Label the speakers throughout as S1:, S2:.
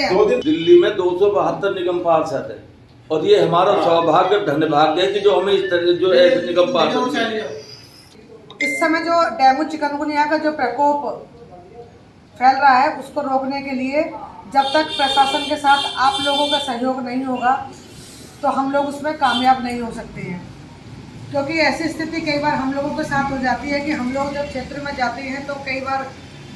S1: है।
S2: 2 दिन दिल्ली में 272 निगम पार्षद है और ये हमारा सौभाग्य धन्यभाग्य है कि जो हमें इस तरह जो है निगम पार्षद।
S1: इस समय जो डेंगू चिकनगुनिया का जो प्रकोप फैल रहा है उसको रोकने के लिए जब तक प्रशासन के साथ आप लोगों का सहयोग नहीं होगा तो हम लोग उसमें कामयाब नहीं हो सकते हैं। क्योंकि ऐसी स्थिति कई बार हम लोगों के साथ हो जाती है कि हम लोग जब क्षेत्र में जाते हैं तो कई बार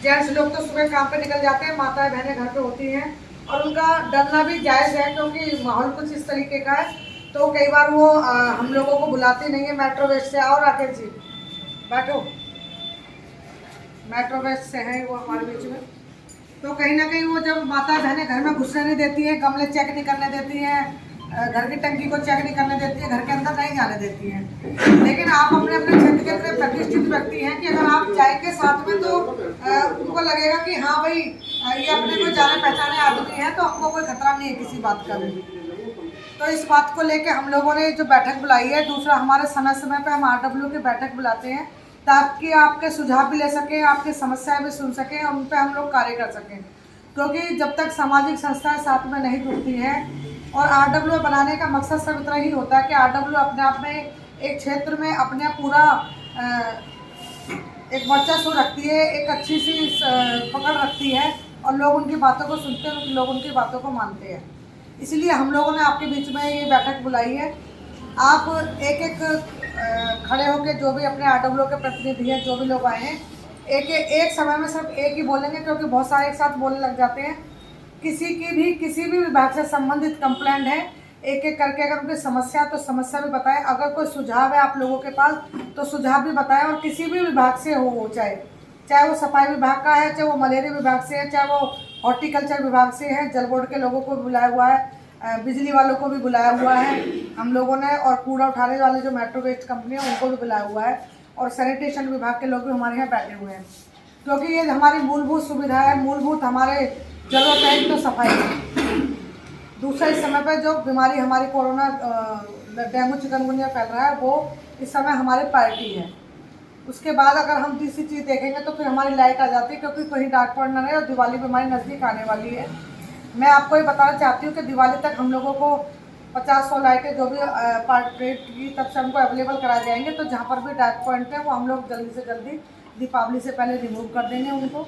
S1: जेंट्स लोग तो सुबह काम पे निकल जाते हैं, माताएं बहनें घर पे होती हैं और उनका डरना भी जायज़ है क्योंकि माहौल कुछ इस तरीके का है। तो कई बार वो हम लोगों को बुलाते नहीं है। मेट्रो वेस्ट से आओ राकेश जी, बैठो, मेट्रो वेस्ट से है वो हमारे बीच में। तो कहीं ना कहीं वो जब माता बहनें घर में घुसने नहीं देती हैं, गमले चेक नहीं करने देती हैं, घर की टंकी को चेक नहीं करने देती है, घर के अंदर नहीं जाने देती हैं। लेकिन आप अपने अपने क्षेत्र के इतने प्रतिष्ठित व्यक्ति हैं कि अगर आप जाएंगे साथ में तो उनको लगेगा कि हाँ भाई ये अपने कोई जाने पहचाने आदमी है तो हमको कोई खतरा नहीं है किसी बात का भी। तो इस बात को लेके हम लोगों ने जो बैठक बुलाई है, दूसरा हमारे समय समय पे हम RW की बैठक बुलाते हैं ताकि आपके सुझाव भी ले सकें, आपकी समस्याएं भी सुन सकें और उन पर हम लोग कार्य कर सकें। क्योंकि जब तक सामाजिक संस्थाएं साथ में नहीं जुड़ती हैं और RW बनाने का मकसद सब इतना ही होता है कि RW अपने आप में एक क्षेत्र में अपने पूरा एक वर्चस्व रखती है, एक अच्छी सी पकड़ रखती है और लोग उनकी बातों को सुनते हैं, लोग उनकी बातों को मानते हैं। इसलिए हम लोगों ने आपके बीच में ये बैठक बुलाई है। आप एक एक खड़े होकर जो भी अपने RW के प्रतिनिधि हैं, जो भी लोग आए हैं, एक समय में सिर्फ एक ही बोलेंगे क्योंकि बहुत सारे एक साथ बोलने लग जाते हैं। किसी भी विभाग से संबंधित कंप्लेंट है, एक एक करके अगर उनकी समस्या तो समस्या भी बताएं, अगर कोई सुझाव है आप लोगों के पास तो सुझाव भी बताएं। और किसी भी विभाग से हो, चाहे वो सफाई विभाग का है, चाहे वो मलेरिया विभाग से है, चाहे वो हॉर्टिकल्चर विभाग से है, जल बोर्ड के लोगों को भी बुलाया हुआ है, बिजली वालों को भी बुलाया हुआ है हम लोगों ने, और कूड़ा उठाने वाले जो मेट्रो वेस्ट कंपनी है उनको भी बुलाया हुआ है, और सैनिटेशन विभाग के लोग भी हमारे यहाँ बैठे हुए हैं। क्योंकि ये हमारी मूलभूत सुविधा है, मूलभूत हमारे जरूरत है तो सफाई है। दूसरा, इस समय पर जो बीमारी हमारी कोरोना डेंगू चिकनगुनिया फैल रहा है वो इस समय हमारी प्रायोरिटी है। उसके बाद अगर हम तीसरी चीज़ देखेंगे तो फिर हमारी लाइट आ जाती है, क्योंकि कहीं डाक पड़ना नहीं और दिवाली भी हमारी नज़दीक आने वाली है। मैं आपको ये बताना चाहती हूँ कि दिवाली तक हम लोगों को 50-100 लाइटें जो भी पार्टी की तरफ से हमको अवेलेबल कराए जाएंगे, तो जहाँ पर भी डार्क पॉइंट है वो हम लोग जल्दी से जल्दी दीपावली से पहले रिमूव कर देंगे उनको।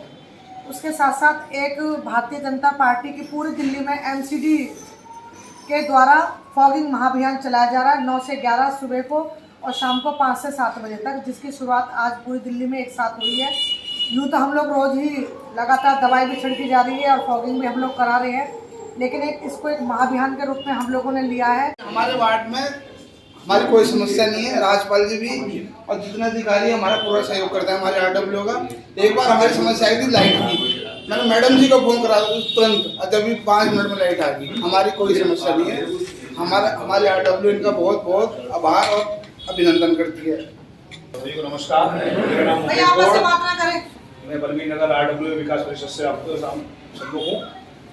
S1: उसके साथ साथ एक भारतीय जनता पार्टी की पूरी दिल्ली में MCD के द्वारा फॉगिंग महाअभियान चलाया जा रहा है 9 से 11 सुबह को और शाम को 5 से 7 बजे तक, जिसकी शुरुआत आज पूरी दिल्ली में एक साथ हुई है। यूँ तो हम लोग रोज़ ही लगातार दवाई भी छिड़की जा रही है और फॉगिंग भी हम लोग करा रहे हैं, लेकिन इसको एक महाअभियान के रूप में हम लोगों ने लिया है।
S3: हमारे वार्ड में हमारी कोई समस्या नहीं है, राज्यपाल जी भी और जितने अधिकारी हमारा पूरा सहयोग करते हैं हमारे RW का। एक बार हमारी समस्या आई थी लाइट की, मैंने मैडम जी को फोन करा तुरंत, जब भी 5 मिनट में लाइट आ गई। हमारी कोई समस्या नहीं है। हमारे RW इनका बहुत बहुत आभार और अभिनंदन करती है।
S4: सभी को नमस्कार, मेरा नाम
S1: भैया आपस से बात ना करें।
S4: मैं बल्मीर नगर RW विकास परिषद से आपको सबको हूँ।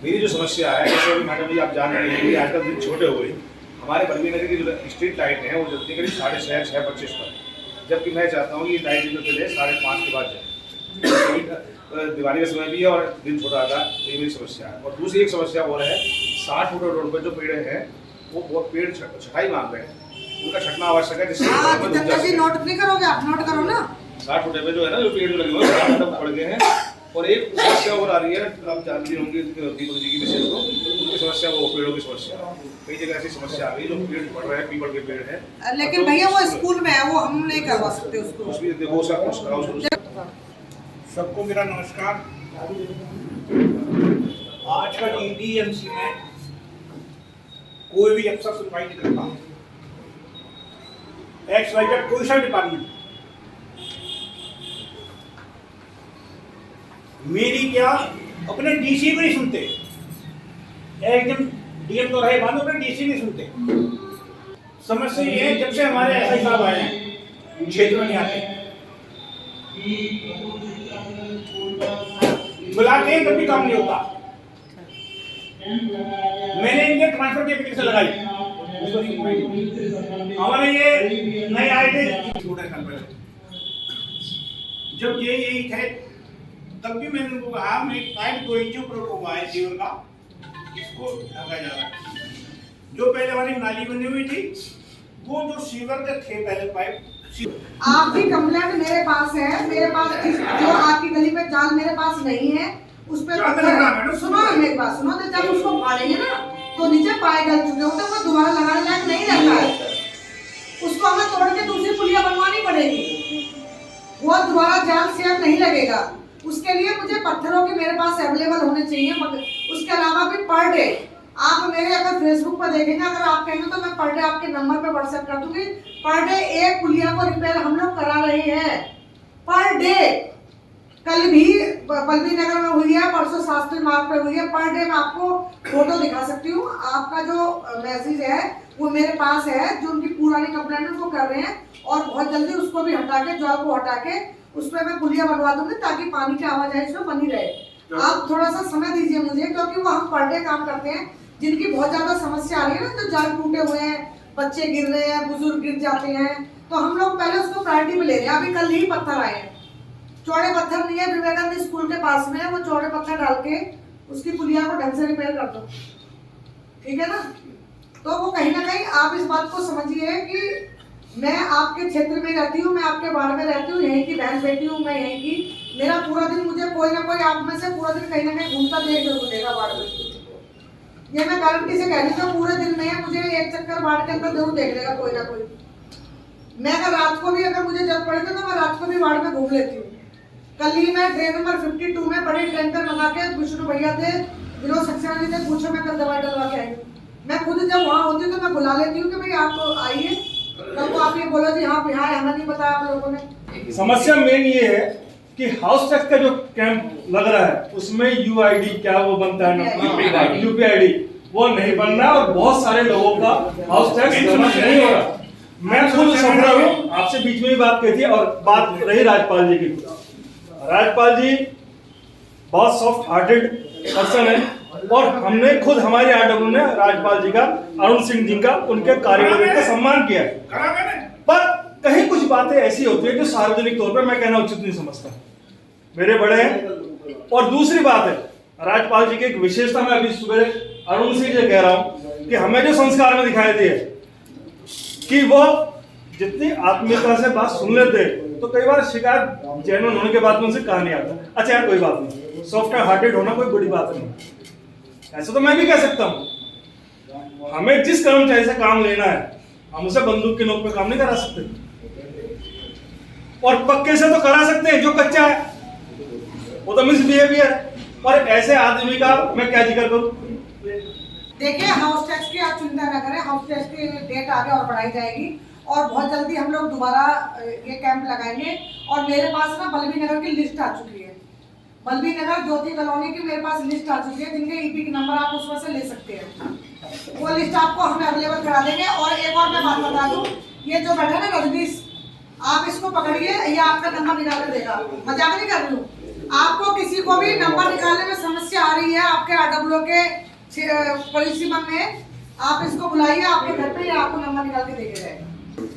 S4: मेरी जो समस्या है, जैसे अभी मैडम जी आप जान रहे हैं कि आजकल दिन छोटे हो गए, हमारे बल्मीर नगर की जो स्ट्रीट लाइट है वो जल्दी करीब 6:30-6:25 पर, जबकि मैं चाहता हूँ कि लाइट जो चले 5:30 के बाद जाए। दिवाली का समय भी है और दिन छोटा आता है, ये मेरी समस्या है। और दूसरी एक समस्या और है, 60 फुट रोड पर जो पेड़ हैं वो बहुत पेड़ छटाई मांग रहे हैं, उनका छटना आवश्यक है। जिससे
S1: नोट नहीं करोगे आप, नोट करो ना।
S4: 60 फुट पे जो है ना, जो पेड़ जो लगे हुए हैं पड़ गए हैं। और एक समस्या और आ रही है, आप जानती होंगी दीपक जी की मैसेज को, उनकी समस्या वो पेड़ों की समस्या। कई जगह ऐसी समस्या आ रही है जो पेड़ बढ़ रहे हैं, पीपल के पेड़ हैं।
S1: लेकिन भैया वो स्कूल में है, वो हम नहीं करवा सकते उसको।
S4: उसमें देखो
S5: सबको मेरा नमस्कार। आज का DDMC में कोई भी अफसर सुनवाई नहीं करता। XYZ कोई सा डिपार्टमेंट, मेरी क्या अपने DC को नहीं सुनते। एक दिन DM तो रहे बाद अपने DC नहीं सुनते। समस्या ये है, जब से हमारे SI साहब आए हैं क्षेत्र में नहीं आते, बुलाते हैं कभी काम नहीं होता। मैंने इनके ट्रांसफर की एप्लीकेशन लगाई, हमारे ये नए आए थे जब यही थे, तब भी मैंने उनको कहा मैं 2 इंचों पर हुआ है जीवन का, इसको ढका जा रहा है। जो पहले हमारी नाली बनी हुई थी, वो जो सीवर के थे पहले पाइप,
S1: आपकी कंप्लेंट मेरे पास है। मेरे पास जो आपकी गली में जाल मेरे पास नहीं है, उस पे सुनो मेरी बात सुनो। तो जब उसको फाड़ेंगे ना तो नीचे पाए गल चुके होते, वो दोबारा लगाने लायक नहीं रहता है। उसको हमें तोड़ के दूसरी पुलिया बनवानी पड़ेगी, वो दोबारा जाल सेफ नहीं लगेगा। उसके लिए मुझे पत्थरों की मेरे पास अवेलेबल होने चाहिए। उसके अलावा भी पर डे आप मेरे अगर फेसबुक पर देखेंगे, अगर आप कहेंगे तो मैं पर डे आपके नंबर पे व्हाट्सएप कर दूंगी। पर डे एक पुलिया को रिपेयर हम लोग करा रहे हैं पर डे। कल भी पल्लवी नगर में हुई है, परसों शास्त्री मार्ग पे हुई है। पर डे मैं आपको फोटो दिखा सकती हूँ। आपका जो मैसेज है वो मेरे पास है, जो उनकी पुरानी कंप्लेंट है वो कर रहे हैं, और बहुत जल्दी उसको भी हटा के, जॉब को हटा के उस पर मैं पुलिया बनवा दूंगी, ताकि पानी की आवाजाही इसमें बनी रहे। आप थोड़ा सा समय दीजिए मुझे, क्योंकि वो हम पर डे काम करते हैं। जिनकी बहुत ज्यादा समस्या आ रही है ना, जो जाल टूटे हुए हैं, बच्चे गिर रहे हैं, बुजुर्ग गिर जाते हैं, तो हम लोग पहले उसको प्रायोरिटी में ले रहे हैं। अभी कल ही पत्थर आए हैं, चौड़े पत्थर नहीं है, विवेकानंद स्कूल के पास में है, वो चौड़े पत्थर डाल के उसकी पुलिया को ढंग से रिपेयर कर दो, ठीक है ना। तो वो कहीं ना कहीं आप इस बात को समझिए कि मैं आपके क्षेत्र में रहती हूँ, मैं आपके वार्ड में रहती हूँ, यहीं की बहन बेटी हूँ मैं, यहीं की। मेरा पूरा दिन, मुझे कोई ना कोई आप में से पूरा दिन कहीं ना कहीं घूमता देख जरूर देगा वार्ड में। ये मैं गारंटी से कह रही हूँ, पूरे दिन में मुझे एक चक्कर वार्ड के अंदर जरूर देख लेगा कोई ना कोई। मैं अगर रात को भी, अगर मुझे जरूरत पड़े तो मैं रात को भी वार्ड में घूम लेती हूँ। कल ही मैं ट्रेन नंबर 52 में बड़े टैंकर मंगा के, विष्णु भैया थे, विनोद सक्सेना जी थे, पूछो मैं कल दवाई डलवा के आई हूँ। मैं खुद जब वहाँ होती हूँ तो मैं बुला लेती हूँ कि भाई आप आइए, तब आप ये बोलो जी हाँ यहाँ हमें नहीं बताया आप लोगों ने।
S6: समस्या मेन ये है कि हाउस टैक्स का जो कैंप लग रहा है उसमें यूआईडी क्या वो बनता है ना, यूपीआईडी वो नहीं बन रहा, और बहुत सारे लोगों का हाउस टैक्स जमा नहीं हो रहा। मैं खुद सफर हूँ, आपसे बीच में ही बात कही थी। और बात रही राजपाल जी की, राजपाल जी बहुत सॉफ्ट हार्टेड पर्सन है, और हमने खुद हमारे आरडब्ल्यू ने राजपाल जी का, अरुण सिंह जी का, उनके कार्यों का सम्मान किया है। पर कहीं कुछ बातें ऐसी होती है जो सार्वजनिक तौर पर मैं कहना उचित नहीं समझता। मेरे बड़े हैं। और दूसरी बात है, राजपाल जी की एक विशेषता मैं अभी सुबह अरुण सिंह जी कह रहा हूं कि हमें जो संस्कार में दिखाई दिए कि वो जितनी आत्मीयता से बात सुन लेते, तो कई बार शिकायत जेन्युइन होने के बाद में उनसे कहा नहीं आता, अच्छा यार कोई बात नहीं, सॉफ्ट हार्टेड होना कोई बड़ी बात नहीं। ऐसा तो मैं भी कह सकता हूं। हमें जिस कर्मचारी से काम लेना है, हम उसे बंदूक की नोक पे काम नहीं करा सकते, और पक्के से तो करा सकते हैं। जो कच्चा है वो तो मिसबिहेवियर है, और ऐसे आदमी का मैं क्या जिक्र करूं।
S1: देखिए, हाउस टैक्स की आप चिंता न करें, हाउस टैक्स की डेट आगे और बढ़ाई जाएगी, और बहुत जल्दी हम लोग दोबारा ये कैंप लगाएंगे। और मेरे पास ना बल्लभी नगर की लिस्ट आ चुकी है, बल्लभी नगर ज्योति कॉलोनी की मेरे पास लिस्ट आ चुकी है, जिनके ईपी के नंबर आप उसमें से ले सकते हैं। वो लिस्ट आपको हम अवेलेबल करा देंगे। और एक और मैं बात बता दूं, ये जो बैठा ना रजनीश, आप इसको पकड़िए, ये आपका नंबर निकाल कर देगा, मजाक नहीं कर रही हूँ। आपको किसी को भी नंबर निकालने में समस्या आ रही है आपके आरडब्ल्यू के परिसीमा में, आप इसको बुलाइए, आपके घर पे आपको नंबर निकाल के देके जाएगा।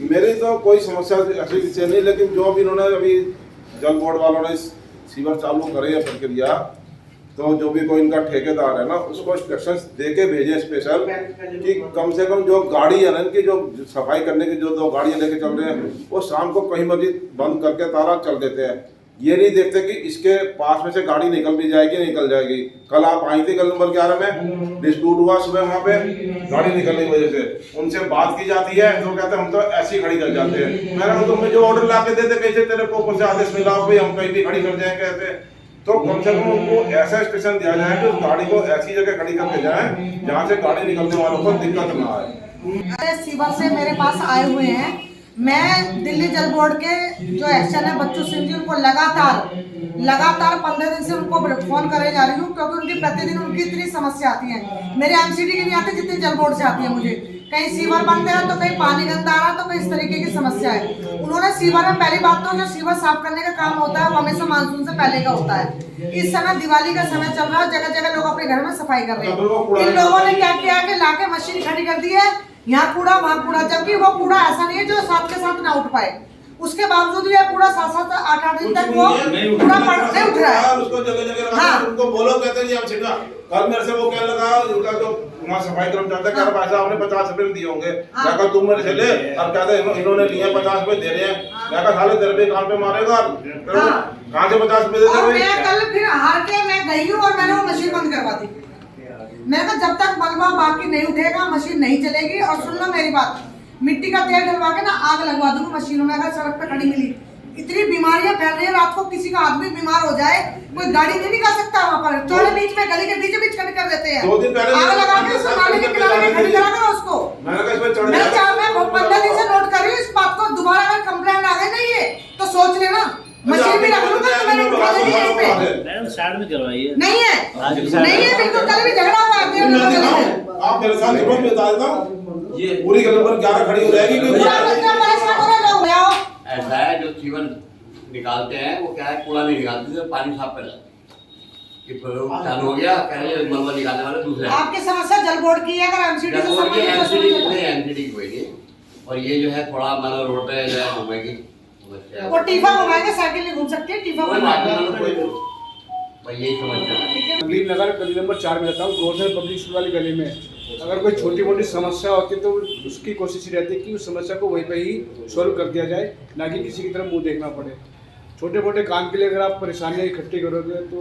S7: मेरी तो कोई समस्या ऐसी से नहीं, लेकिन जो भी इन्होंने अभी जल बोर्ड वालों ने सीवर चालू करे है प्रक्रिया, तो जो भी कोई इनका ठेकेदार है ना, उसको इंस्ट्रक्शंस दे के भेजे स्पेशल कि कम से कम जो गाड़ी है ना इनकी, जो सफाई करने की जो 2 गाड़ियाँ लेके चल रहे हैं, वो शाम को कहीं मस्जिद बंद करके ताला चल देते हैं। ये नहीं देखते कि इसके पास में से गाड़ी निकल भी जाएगी, निकल जाएगी। कल आप आई थी गल नंबर 11 में, डिस्प्यूट हुआ सुबह वहाँ पे गाड़ी निकलने की वजह से, उनसे बात की जाती है तो कहते हैं हम तो ऐसी खड़ी कर जाते हैं। मैंने कहा तुम्हें जो ऑर्डर ला के देते, कैसे तेरे को कुछ आदेश मिला हो भाई हम कहीं भी खड़ी कर जाए कैसे, तो कम से कम उनको ऐसा स्टेशन दिया जाए कि उस गाड़ी को ऐसी जगह खड़ी करके जाए जहाँ से गाड़ी निकलने वालों को दिक्कत ना आए।
S1: सीवर से मेरे पास आए हुए हैं, मैं दिल्ली जल बोर्ड के जो एक्शन है बच्चू सिंह जी, उनको लगातार 15 दिन से उनको फोन करे जा रही हूँ, क्योंकि उनकी प्रतिदिन उनकी इतनी समस्या आती है। मेरे एमसीडी की नहीं आती जितनी जल बोर्ड से आती है मुझे। कहीं सीवर बंद है तो कहीं पानी गंदा आ रहा, तो कहीं इस तरीके की समस्या है। उन्होंने सीवर में, पहली बात तो जो सीवर साफ करने का काम होता है वो हमेशा मानसून से पहले का होता है। इस समय दिवाली का समय चल रहा है, जगह जगह लोग अपने घर में सफाई कर रहे हैं। इन लोगों ने क्या किया कि लाके मशीन खड़ी कर दी है, यहाँ कूड़ा वहाँ कूड़ा, जबकि वो कूड़ा ऐसा नहीं है जो साथ के साथ ना उठ पाए। उसके बावजूद भी पूरा 7-7 8-8 दिन तक वो पूरा नहीं उठ रहा है।
S7: उसको जगह जगह उनको बोलो, कहते हैं जी हम छिड़का। कल मेरे से वो कहने लगा उनका जो वहाँ सफाई कर्मचारी था, कह रहा भाई साहब आपने 50 रुपए दिए होंगे। मैं कहा तुम मेरे से ले, अब कहते इन्होंने लिए 50 रुपए दे रहे हैं। मैं कहा साले तेरे पे कान पे मारेगा, कहाँ से 50 रुपए देते
S1: और
S7: भाई?
S1: मैं कल फिर हार के मैं गई हूँ और मैंने वो मशीन बंद करवा दी। मैं कहा जब तक मलबा बाकी नहीं उठेगा मशीन नहीं चलेगी। और सुन लो मेरी बात, मिट्टी का तेल डलवा के ना आग लगवा दूंगी मशीनों में। अगर सड़क पे खड़ी मिली, इतनी बीमारियां फैल रही है, रात को किसी का आदमी बीमार हो जाए, कोई गाड़ी नहीं निकाल सकता वहाँ पर। चौड़े बीच में गली के बीच खड़ी कर देते हैं।
S7: 2 दिन पहले
S1: आग लगा के उसको नाले के किनारे खड़ी करा करो उसको।
S7: मैंने कहा इसमें चढ़
S1: मैं 15 दिन से नोट कर रही हूँ इस बात को। दोबारा अगर कंप्लेंट आ गई नहीं है तो सोच लेना मशीन भी रख लूंगा तो मैंने उठा लेगी यहीं पे।
S8: मैडम साइड में करवाइए।
S1: नहीं है बिल्कुल। कल भी झगड़ा हुआ है।
S7: आप मेरे साथ रिपोर्ट में बता देता हूँ, ये पूरी गली पर 11 खड़ी हो जाएगी कि
S9: ऐसा है जो सीवर निकालते हैं वो क्या है, कूड़ा नहीं निकालते, तो पानी साफ कर जाते कि चालू हो गया, पहले मलबा निकालने वाले दूसरे।
S1: आपकी समस्या जल बोर्ड की है, अगर एमसीडी से संबंधित है तो
S9: एमसीडी
S1: समझ
S9: नहीं, एमसीडी की कोई नहीं। और ये जो है थोड़ा मतलब रोड पे जो है घूमेगी
S1: वो टीफा घुमाएंगे, साइकिल नहीं घूम सकती, टीफा घुमाएंगे।
S9: भाई यही समस्या है।
S10: गली नगर गली नंबर 4 में रहता हूँ, गवर्नर पब्लिक स्कूल वाली गली में। अगर कोई छोटी मोटी समस्या होती है तो उसकी कोशिश रहती है कि उस समस्या को वहीं पे ही सॉल्व कर दिया जाए, ना कि किसी की तरफ मुंह देखना पड़े। छोटे मोटे काम के लिए अगर आप परेशानियाँ इकट्ठी करोगे तो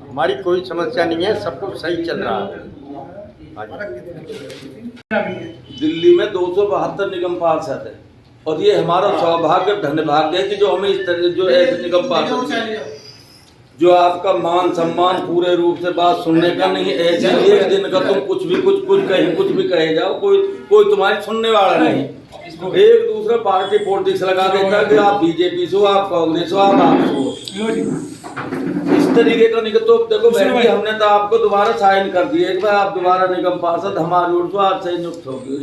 S8: हमारी कोई समस्या नहीं है, सब कुछ सही चल रहा है।
S2: दिल्ली में 272 निगम पार्षद है और ये हमारा सौभाग्य धन्यभाग्य है कि जो हमें इस तरह जो ऐसे निगम पार्षद जो आपका मान सम्मान पूरे रूप से बात सुनने का नहीं, ऐसे एक दिन का तुम कुछ भी कहे जाओ, कोई तुम्हारी सुनने वाला नहीं। एक दूसरे पार्टी पॉलिटिक्स लगा देता है कि आप बीजेपी से हो, आप कांग्रेस हो, आप हो। इस तरीके का निगम तो देखो बहन जी, हमने तो आपको दोबारा साइन कर दिया एक बार, आप दोबारा निगम पार्षद हमारी ओर से आज से नियुक्त होगी।